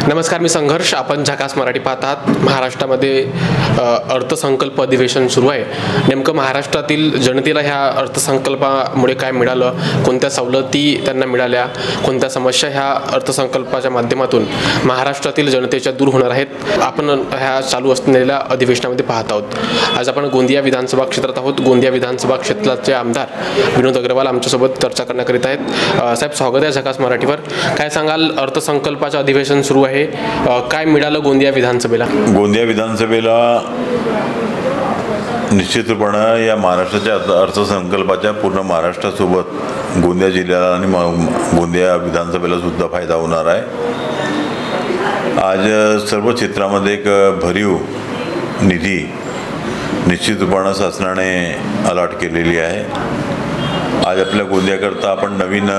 नमस्कार, मी संघर्ष. आपण झकास मराठी पाहत आहात. महाराष्ट्रामध्ये अर्थसंकल्प अधिवेशन सुरू आहे. नेमकं महाराष्ट्रातील जनतेला ह्या अर्थसंकल्पामुळे काय मिळालं, कोणत्या सवलती त्यांना मिळाल्या, कोणत्या समस्या ह्या अर्थसंकल्पाच्या माध्यमातून महाराष्ट्रातील जनतेच्या दूर होणार आहेत, आपण ह्या चालू असलेल्या अधिवेशनामध्ये पाहत आहोत. आज आपण गोंदिया विधानसभा क्षेत्रात आहोत. गोंदिया विधानसभा क्षेत्राचे आमदार विनोद अग्रवाल आमच्यासोबत चर्चा करण्याकरिता आहेत. साहेब, स्वागत आहे झकास मराठीवर. काय सांगाल, अर्थसंकल्पाचं अधिवेशन सुरू आहे, काय मिळालं गोंदिया विधानसभेला? गोंदिया विधानसभेला निश्चितपणे या महाराष्ट्राच्या अर्थसंकल्पाच्या पूर्ण महाराष्ट्रासोबत गोंदिया जिल्ह्याला आणि गोंदिया विधानसभेला सुद्धा फायदा होणार आहे. आज सर्व क्षेत्रामध्ये एक भरीव निधी निश्चितपणे शासनाने अलॉट केलेली आहे. आज आपल्या गोंदियाकरता आपण नवीन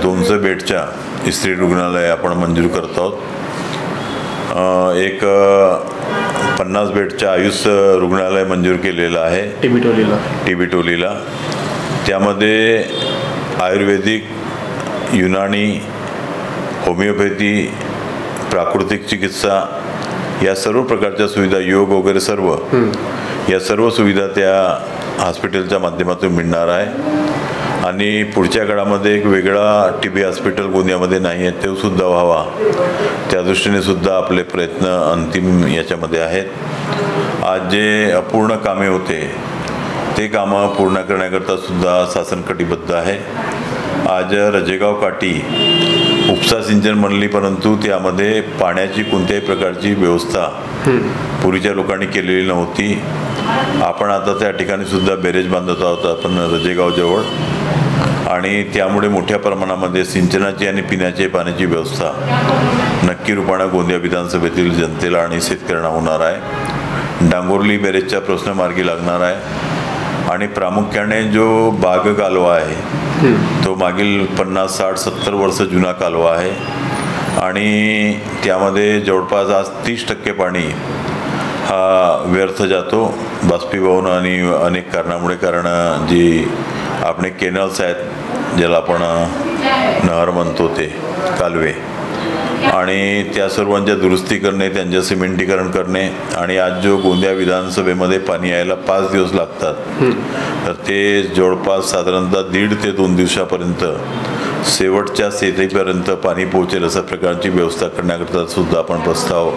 200 बेडच्या स्त्री रुग्णालय आपण मंजूर करत आहोत. एक 50 बेडच्या आयुष रुग्णालय मंजूर केलेलं आहे टीबी-टोलीला. त्यामध्ये आयुर्वेदिक, युनानी, होमिओपॅथी, प्राकृतिक चिकित्सा या सर्व प्रकारच्या सुविधा, योग वगैरे सर्व या सर्व सुविधा त्या हॉस्पिटलच्या माध्यमातून मिळणार आहे. आणि पुढच्या काळामध्ये एक वेगळा टीबी हॉस्पिटल गोंदियामध्ये नाही आहे, ते सुद्धा व्हावा त्या दृष्टीने सुद्धा आपले प्रयत्न अंतिम याच्यामध्ये आहेत. आज जे अपूर्ण कामे होते ते कामं पूर्ण करण्याकरता सुद्धा शासन कटिबद्ध आहे. आज रजेगाव काठी उपसा सिंचन म्हणली, परंतु त्यामध्ये पाण्याची कोणत्याही प्रकारची व्यवस्था पूर्वीच्या लोकांनी केलेली नव्हती. आपण आता त्या ठिकाणी सुद्धा बॅरेज बांधत आहोत आपण रजेगावजवळ, आणि त्यामुळे मोठ्या प्रमाणामध्ये सिंचनाची आणि पिण्याच्या पाण्याची व्यवस्था नक्की रूपाने गोंदिया विधानसभेतील जनतेला आणि शेतकऱ्यांना होणार आहे. डांगोर्ली बॅरेजचा प्रश्न मार्गी लागणार आहे. आणि प्रामुख्याने जो बाग कालवा आहे तो मागील 50, 60, 70 वर्ष जुना कालवा आहे. आणि त्यामध्ये जवळपास आज 30% पाणी हा व्यर्थ जातो बाष्पीभवन आणि अनेक कारणामुळे. कारण जी आपले कॅनल्स आहेत, ज्याला आपण नहर म्हणतो, ते कालवे, आणि त्या सर्वांच्या दुरुस्ती करणे, त्यांचे सिमेंटीकरण करणे. आणि आज जो गोंदिया विधानसभेमध्ये पाणी यायला 5 दिवस लागतात, तर ते जवळपास साधारणतः 1.5 ते 2 दिवसापर्यंत शेवटच्या सेतेपर्यंत पाणी पोहोचेल अशा प्रकारची व्यवस्था करण्याकरता सुद्धा आपण प्रस्ताव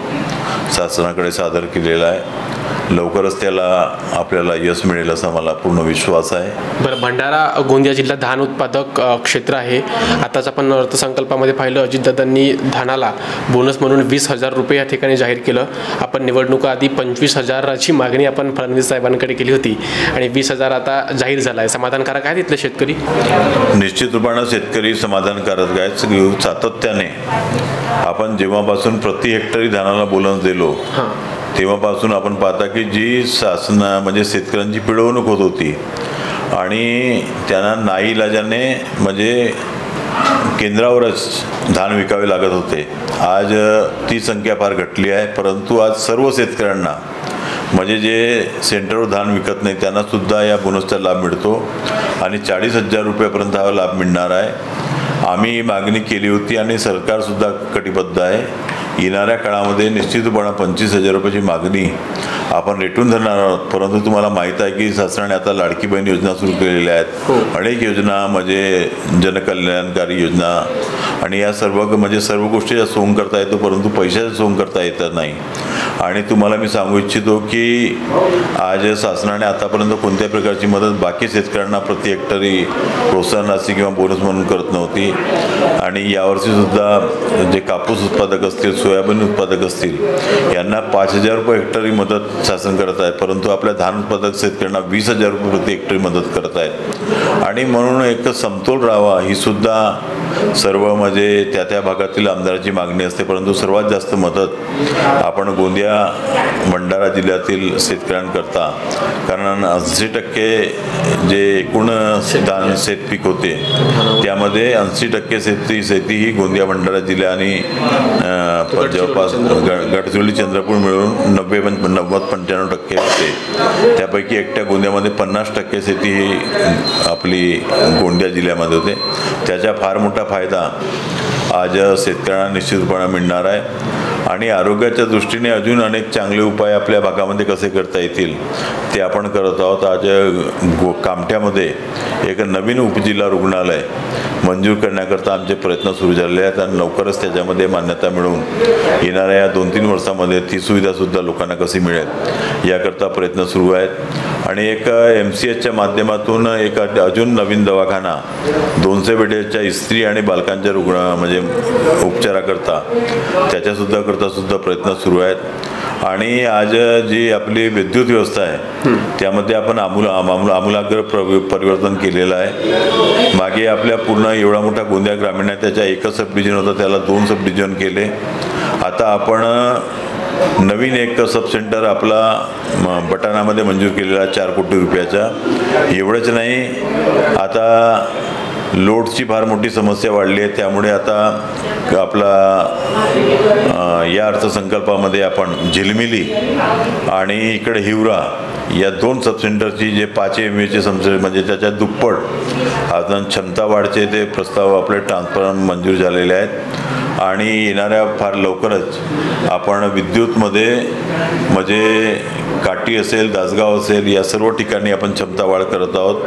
शासनाकडे सादर केलेला आहे. लवकरच त्याला आपल्याला यश मिळेल असा मला पूर्ण विश्वास आहे. बरं, भंडारा गोंदिया जिल्हा धान उत्पादक क्षेत्र आहे. आताच आपण अर्थसंकल्पामध्ये पाहिलं, अजितदादांनी धानाला बोनस म्हणून 20,000 रुपये या ठिकाणी जाहीर केलं. आपण निवडणुका आधी 25,000ची मागणी आपण फडणवीस साहेबांकडे केली होती आणि 20,000 आता जाहीर झाला आहे. समाधानकारक आहे तिथले शेतकरी? निश्चित रूपाने शेतकरी समाधानकारक आहेत. सातत्याने आपण जेव्हापासून प्रति हेक्टरी धानाला बोनस दिलो तेव्हापासून आपण पाहता की जी शासन म्हणजे शेतकऱ्यांची पिळवणूक होत होती आणि त्यांना नाईलाजाने म्हणजे केंद्रावरच धान विकावे लागत होते. आज ती संख्या फार घटली आहे. परंतु आज सर्व शेतकऱ्यांना म्हणजे जे सेंटरवर धान विकत नाही त्यांना सुद्धा या बोनसचा लाभ मिळतो आणि 40,000 रुपयापर्यंत हा लाभ मिळणार आहे. आम्ही ही मागणी केली होती आणि सरकारसुद्धा कटिबद्ध आहे. येणाऱ्या काळामध्ये निश्चितपणे 25,000 रुपयाची मागणी आपण रेटून धरणार आहोत. परंतु तुम्हाला माहीत आहे की शासनाने आता लाडकी बहीण योजना सुरू केलेल्या आहेत. अनेक योजना म्हणजे जनकल्याणकारी योजना, आणि या सर्व म्हणजे सर्व गोष्टीचा सोंग करता येतो, परंतु पैशाचा सोंग करता येत नाही. आणि तुम्हाला मी सांगू इच्छितो की आज शासनाने आतापर्यंत कोणत्या प्रकारची मदत बाकी शेतकऱ्यांना प्रति हेक्टरी प्रोत्साहन राशी किंवा बोनस म्हणून करत नव्हती. आणि यावर्षीसुद्धा जे कापूस उत्पादक असतील, सोयाबीन उत्पादक असतील, यांना 5,000 रुपये हेक्टरी मदत शासन करत आहे. परंतु आपल्या धान उत्पादक शेतकऱ्यांना 20,000 रुपये प्रति हेक्टरी मदत करत आहेत. आणि म्हणून एक समतोल राहावा ही सुद्धा सर्व म्हणजे त्या भागातील आमदाराची मागणी असते. परंतु सर्वात जास्त मदत आपण गोंदिया भंडारा जिल्ह्यातील शेतकऱ्यांकरता, कारण 80% जे एकूण धान शेतपीक होते त्यामध्ये 80% शेती ही गोंदिया भंडारा जिल्हा आणि जवळपास गडचिरोली, चंद्रपूर मिळून 90-95% होते. त्यापैकी एकट्या गोंदियामध्ये 50% शेती ही आपली गोंदिया जिल्ह्यामध्ये होते. त्याचा फार मोठा फायदा आज शेतकऱ्यांना निश्चितपणे मिळणार आहे. आणि आरोग्याच्या दृष्टीने अजून अनेक चांगले उपाय आपल्या भागामध्ये कसे करता येतील ते आपण करत आहोत. आज कामठ्यामध्ये एक नवीन उपजिल्हा रुग्णालय मंजूर करण्याकरता आमचे प्रयत्न सुरू झालेले आहेत आणि लवकरच त्याच्यामध्ये मान्यता मिळवून येणाऱ्या या 2-3 वर्षामध्ये ती सुविधासुद्धा लोकांना कशी मिळेल याकरता प्रयत्न सुरू आहेत. आणि एक MCHच्या माध्यमातून एक अजून नवीन दवाखाना 200 बेडच्या स्त्री आणि बालकांच्या म्हणजे उपचाराकरता त्याच्यासुद्धा प्रयत्न सुरू आहेत. आणि आज जी आपली विद्युत व्यवस्था आहे त्यामध्ये आपण आमूलाग्र परिवर्तन केलेलं आहे. मागे आपल्या पूर्ण एवढा मोठा गोंदिया ग्रामीण आहे त्याच्या एकच सब डिव्हिजन होतं, त्याला 2 सब डिव्हिजन केले. आता आपण नवीन एक सब सेंटर आपला बटाणामध्ये मंजूर केलेला 4 कोटी रुपयाचा. एवढंच नाही, आता लोडची फार मोठी समस्या वाढली आहे, त्यामुळे आता आपला या अर्थसंकल्पामध्ये आपण झिलमिली आणि इकडे हिवरा या 2 सब सेंटरची जे 5 MVAचे म्हणजे त्याच्या दुप्पट अजून क्षमता वाढचे ते प्रस्ताव आपले ट्रान्सफर मंजूर झालेले आहेत. आणि येणाऱ्या फार लवकरच आपण विद्युतमध्ये म्हणजे काटी असेल, दासगाव असेल या सर्व ठिकाणी आपण क्षमता वाढ करत आहोत.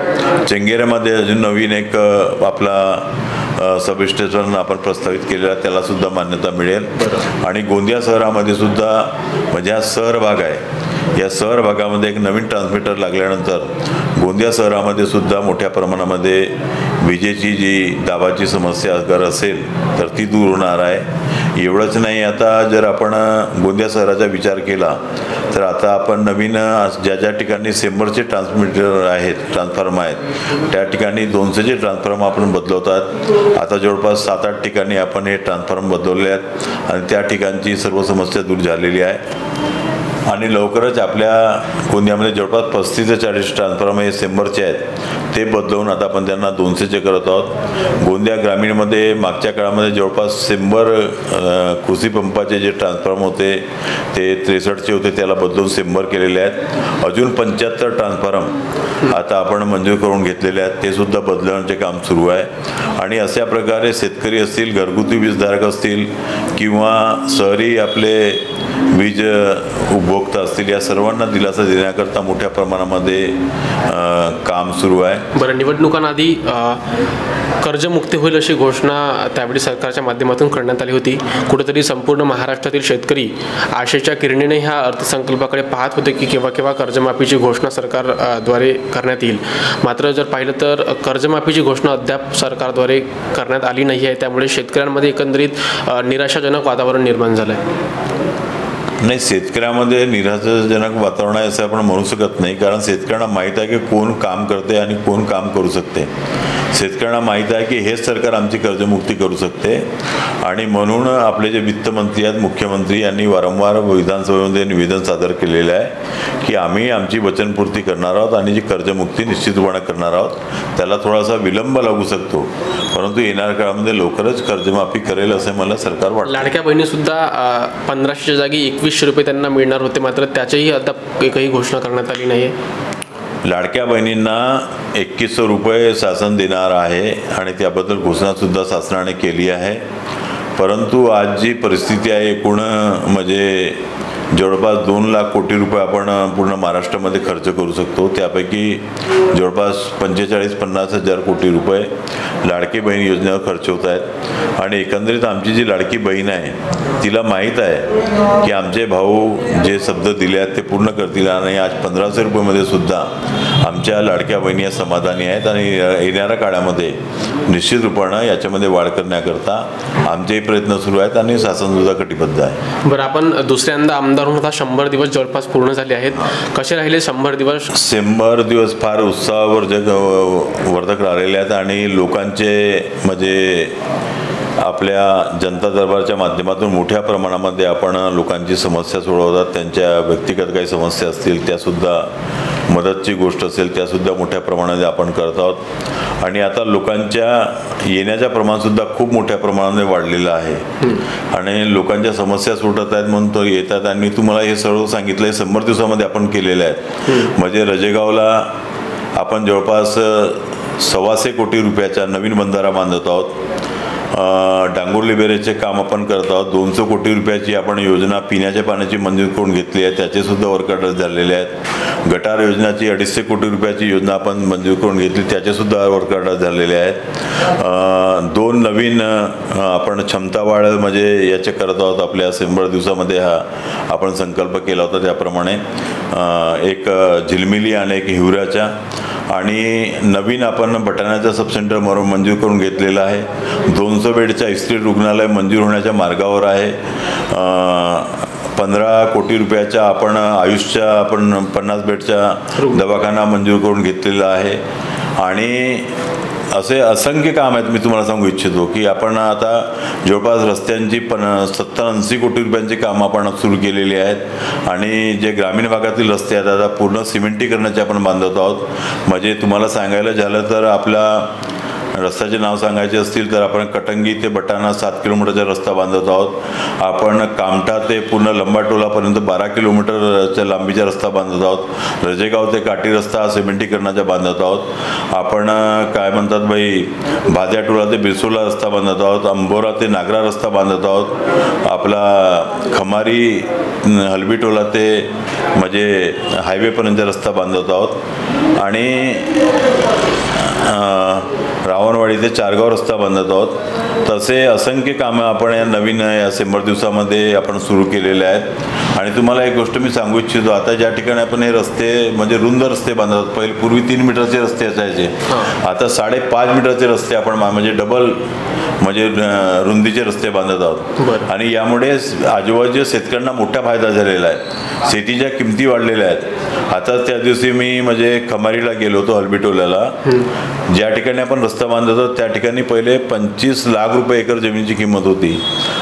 चेंगेऱ्यामध्ये अजून नवीन एक आपला सब स्टेशन आपण प्रस्तावित केलेला, त्यालासुद्धा मान्यता मिळेल. आणि गोंदिया शहरामध्ये सुद्धा म्हणजे हा शहर भाग आहे, या शहर भागामध्ये एक नवीन ट्रान्समीटर लागल्यानंतर गोंदिया शहरामध्ये सुद्धा मोठ्या प्रमाणामध्ये विजेची जी दाबाची समस्या अगर असेल तर ती दूर होणार आहे. एवढंच नाही, आता जर आपण गोंदिया शहराचा विचार केला तर आता आपण नवीन ज्या ठिकाणी सेंबरचे ट्रान्समीटर आहेत, ट्रान्सफॉर्म आहेत, त्या ठिकाणी 200चे ट्रान्सफॉर्म आपण बदलवतात. आता जवळपास 7-8 ठिकाणी आपण हे ट्रान्सफॉर्म बदलवले आहेत आणि त्या ठिकाणची सर्व समस्या दूर झालेली आहे. आणि लवकरच आपल्या गोंदियामध्ये जवळपास 35 ते 40 ट्रान्सफॉर्म हे सेंबरचे आहेत, ते बदलवून आता आपण त्यांना 200चे करत आहोत. गोंदिया ग्रामीणमध्ये मागच्या काळामध्ये जवळपास सेंबर कृषी पंपाचे जे ट्रान्सफॉर्म होते ते 63चे होते, त्याला बदलून सेंबर केलेले आहेत. अजून 75 ट्रान्सफॉर्म आता आपण मंजूर करून घेतलेले आहेत, ते सुद्धा बदलवण्याचे काम सुरू आहे. आणि अशा प्रकारे शेतकरी असतील, घरगुती वीजधारक असतील किंवा शहरी आपले वीज उपभोक्ता असतील, या सर्वांना दिलासा देण्याकरता मोठ्या प्रमाणामध्ये काम सुरू आहे. बरं, निवडणुकांआधी कर्जमुक्ती होईल अशी घोषणा त्यावेळी सरकारच्या माध्यमातून करण्यात आली होती. कुठेतरी संपूर्ण महाराष्ट्रातील शेतकरी आशेच्या किरणीने ह्या अर्थसंकल्पाकडे पाहत होते की केव्हा केव्हा कर्जमाफीची घोषणा सरकारद्वारे करण्यात येईल. मात्र जर पाहिलं तर कर्जमाफीची घोषणा अद्याप सरकारद्वारे करण्यात आली नाही आहे, त्यामुळे शेतकऱ्यांमध्ये एकंदरीत निराशाजनक वातावरण निर्माण झालं आहे. नाही, शेतकऱ्यामध्ये निराशाजनक वातावरण आहे असं आपण म्हणू शकत नाही, कारण शेतकऱ्यांना माहीत आहे की कोण काम करते आणि कोण काम करू शकते. शेतकऱ्यांना माहीत आहे की हेच सरकार आमची कर्जमुक्ती करू शकते. आणि म्हणून आपले जे वित्तमंत्री आहेत, मुख्यमंत्री यांनी वारंवार विधानसभेमध्ये निवेदन सादर केलेलं आहे की आम्ही आमची वचनपूर्ती करणार आहोत आणि जी कर्जमुक्ती निश्चितपणे करणार आहोत. त्याला थोडासा विलंब लागू शकतो, परंतु येणाऱ्या काळामध्ये लवकरच कर्जमाफी करेल असं मला सरकार वाटतं. लाडक्या बहिणीसुद्धा 1500च्या जागी 2100 रुपये त्यांना मिळणार होते, मात्र त्याचीही अद्याप एकही घोषणा करण्यात आली नाही आहे. लाडक्या बहिणींना 2100 रुपये शासन देणार आहे आणि त्याबद्दल घोषणासुद्धा शासनाने केली आहे. परंतु आज जी परिस्थिती आहे, एकूण म्हणजे जवळपास 2 लाख कोटी रुपये आपण पूर्ण महाराष्ट्रामध्ये खर्च करू शकतो. त्यापैकी जवळपास 45-50 हजार कोटी रुपये लाडकी बहीण योजनेवर खर्च होत आहेत. आणि एकंदरीत आमची जी लाडकी बहीण आहे तिला माहीत आहे की आमचे भाऊ जे शब्द दिले आहेत ते पूर्ण करतील. आणि आज 1500 रुपयेमध्ये सुद्धा आमच्या लाडक्या बहिणी समाधानी आहेत आणि येणाऱ्या काळामध्ये निश्चित रूपानं याच्यामध्ये वाढ करण्याकरता आमचे प्रयत्न सुरू आहेत आणि शासनसुद्धा कटिबद्ध आहे. बरं, आपण दुसऱ्यांदा आमदार होऊन आता 100 दिवस जवळपास पूर्ण झाले आहेत. कसे राहिले 100 दिवस? 100 दिवस फार उत्साहवर्धक राहिलेले आहेत आणि लोकांचे म्हणजे आपल्या जनता दरबारच्या माध्यमातून मोठ्या प्रमाणामध्ये आपण लोकांची समस्या सोडवतात. त्यांच्या व्यक्तिगत काही समस्या असतील त्यासुद्धा, मदतची गोष्ट असेल त्यासुद्धा मोठ्या प्रमाणात आपण करत आहोत. आणि आता लोकांच्या येण्याच्या प्रमाणसुद्धा खूप मोठ्या प्रमाणाने वाढलेलं आहे आणि लोकांच्या समस्या सुटत आहेत म्हणून तो येतात. आणि तुम्हाला हे सर्व सांगितलं आहे 100 दिवसामध्ये आपण केलेलं आहे. म्हणजे रजेगावला आपण जवळपास 125 कोटी रुपयाचा नवीन बंधारा बांधत आहोत. डांगूर बोरले बेरेजचे काम आपण करत आहोत. 200 कोटी रुपयाची आपण योजना पिण्याच्या पाण्याची मंजूर करून घेतली आहे, त्याचे सुद्धा वर्क ऑर्डर झालेले आहेत. गटार योजनाची 250 कोटी रुपयाची योजना आपण मंजूर करून घेतली, त्याचे सुद्धा वर्क ऑर्डर झालेले आहेत. 2 नवीन आपण क्षमता वाढ म्हणजे याचे करत आहोत. आपल्या 100 दिवसामध्ये हा आपण संकल्प केला होता त्याप्रमाणे एक झिलमिली आणि एक हिवऱ्याच्या, आणि नवीन आपण बटाण्याचा सबसेंटर मंजूर करून घेतलेला आहे. 200 बेडच्या इस्त्री रुग्णालय मंजूर होण्याच्या मार्गावर आहे. 15 कोटी रुपयाच्या आपण आयुषच्या आपण 50 बेडचा दवाखाना मंजूर करून घेतलेला आहे. आणि असे असंख्य काम आहेत. मी तुम्हाला सांगू इच्छितो की आपण आता जवळपास रस्त्यांची 70-80 कोटी रुपयांची कामं आपण सुरू केलेली आहेत. आणि जे ग्रामीण भागातील रस्ते आहेत आता पूर्ण सिमेंटीकरणाचे आपण बांधत आहोत. म्हणजे तुम्हाला सांगायला झालं तर आपला रस्त्याचे नाव सांगायचे असतील तर आपण कटंगी ते बटाणा 7 किलोमीटरचा रस्ता बांधत आहोत. आपण कामठा ते पूर्ण लंबाटोलापर्यंत 12 किलोमीटरच्या लांबीचा रस्ता बांधत आहोत. रजेगाव ते काटी रस्ता सिमेंटीकरणाचा बांधत आहोत. आपण काय म्हणतात बाई भाद्याटोला ते बिरसोला रस्ता बांधत आहोत. अंबोरा ते नागरा रस्ता बांधत आहोत. आपला खमारी हलबीटोला ते म्हणजे हायवेपर्यंतचा रस्ता बांधत आहोत. आणि रावणवाडी ते चारगाव रस्ता बांधत आहोत. तसे असंख्य कामं आपण या नवीन या 100 दिवसामध्ये आपण सुरू केलेले आहेत. आणि तुम्हाला एक गोष्ट मी सांगू इच्छितो, आता ज्या ठिकाणी आपण हे रस्ते म्हणजे रुंद रस्ते बांधत, पहिले पूर्वी 3 मीटरचे रस्ते असायचे, आता 5.5 मीटरचे रस्ते आपण म्हणजे डबल म्हणजे रुंदीचे रस्ते बांधत आहोत. आणि यामुळे आजूबाजूच्या शेतकऱ्यांना मोठा फायदा झालेला आहे. शेतीच्या किमती वाढलेल्या आहेत. आता त्या दिवशी मी म्हणजे खमारीला गेलो होतो हलबीटोल्याला, ज्या ठिकाणी आपण रस्ता बांधत होतो त्या ठिकाणी पहिले 25 लाख रुपये एकर जमिनीची किंमत होती.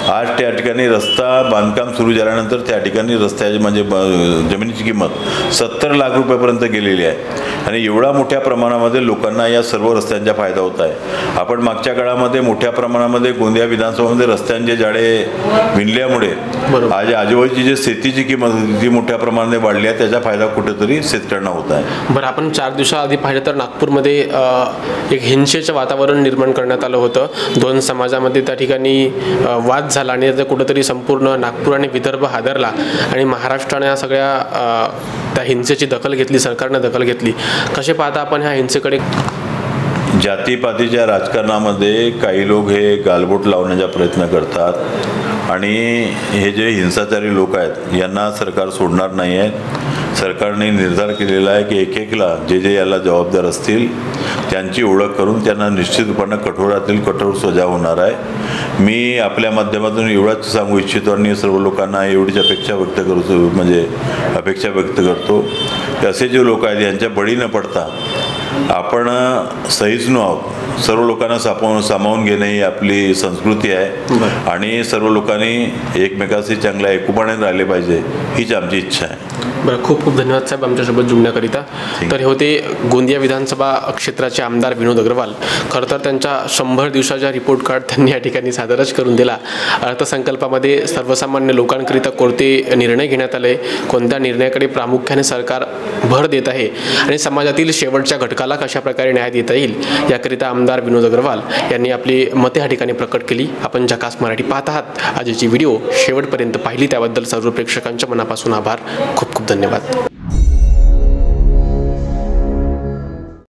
आज त्या ठिकाणी रस्ता बांधकाम सुरू झाल्यानंतर त्या ठिकाणी रस्त्याची म्हणजे जमिनीची किंमत 70 लाख रुपयापर्यंत गेलेली आहे. आणि एवढा मोठ्या प्रमाणामध्ये लोकांना या सर्व रस्त्यांचा फायदा होत आहे. आपण मागच्या काळामध्ये मोठ्या प्रमाणामध्ये गोंदिया विधानसभामध्ये रस्त्यांचे जाळे विणल्यामुळे आज आजूबाजूची जी शेतीची किंमत होती ती मोठ्या प्रमाणाने वाढली आहे. त्याचा फायदा कुठेतरी शेतकऱ्यांना होत आहे. बरं, आपण 4 दिवसाआधी पाहिलं तर नागपूरमध्ये एक हिंसेचं वातावरण निर्माण करण्यात आलं होतं. 2 समाजामध्ये त्या ठिकाणी वाद झाला आणि त्याचा कुठेतरी संपूर्ण नागपूर आणि विदर्भ हादरला आणि महाराष्ट्राने या सगळ्या त्या हिंसेची दखल घेतली, सरकारनं दखल घेतली. कसे पाहता आपण ह्या हिंसेकडे? जातीपातीच्या राजकारणामध्ये काही लोक हे गालबोट लावण्याचा प्रयत्न करतात आणि हे जे हिंसाचारी लोक आहेत यांना सरकार सोडणार नाही आहे. सरकारने निर्धार केलेला आहे की एकेकला जे याला जबाबदार असतील त्यांची ओळख करून त्यांना निश्चित रूपाने कठोरातील कठोर सजा होणार आहे. मी आपल्या माध्यमातून एवढाच सांगू इच्छितो आणि सर्व लोकांना एवढीच अपेक्षा व्यक्त करतो की असे जे लोक आहेत यांच्या बळी न पडता आपण सहिष्णू आहोत. सर्व लोकांना सामावून घेणे ही आपली संस्कृती आहे आणि सर्व लोकांनी एकमेकांशी चांगल्या एकोपाने राहिले पाहिजे हीच आमची इच्छा आहे. बरं, खूप खूप धन्यवाद साहेब आमच्यासोबत जुळण्याकरिता. तर हे होते गोंदिया विधानसभा क्षेत्राचे आमदार विनोद अग्रवाल. खरं तर त्यांच्या 100 दिवसाच्या रिपोर्ट कार्ड त्यांनी या ठिकाणी सादरच करून दिला. अर्थसंकल्पामध्ये सर्वसामान्य लोकांकरिता कोणते निर्णय घेण्यात आले, कोणत्या निर्णयाकडे प्रामुख्याने सरकार भर देत आहे आणि समाजातील शेवटच्या घटकाला कशाप्रकारे न्याय देता येईल याकरिता आमदार विनोद अग्रवाल यांनी आपली मते या ठिकाणी प्रकट केली. आपण झकास मराठी पाहत आहात. आजची व्हिडिओ शेवटपर्यंत पाहिली त्याबद्दल सर्व प्रेक्षकांच्या मनापासून आभार. खूप खूप धन्यवाद.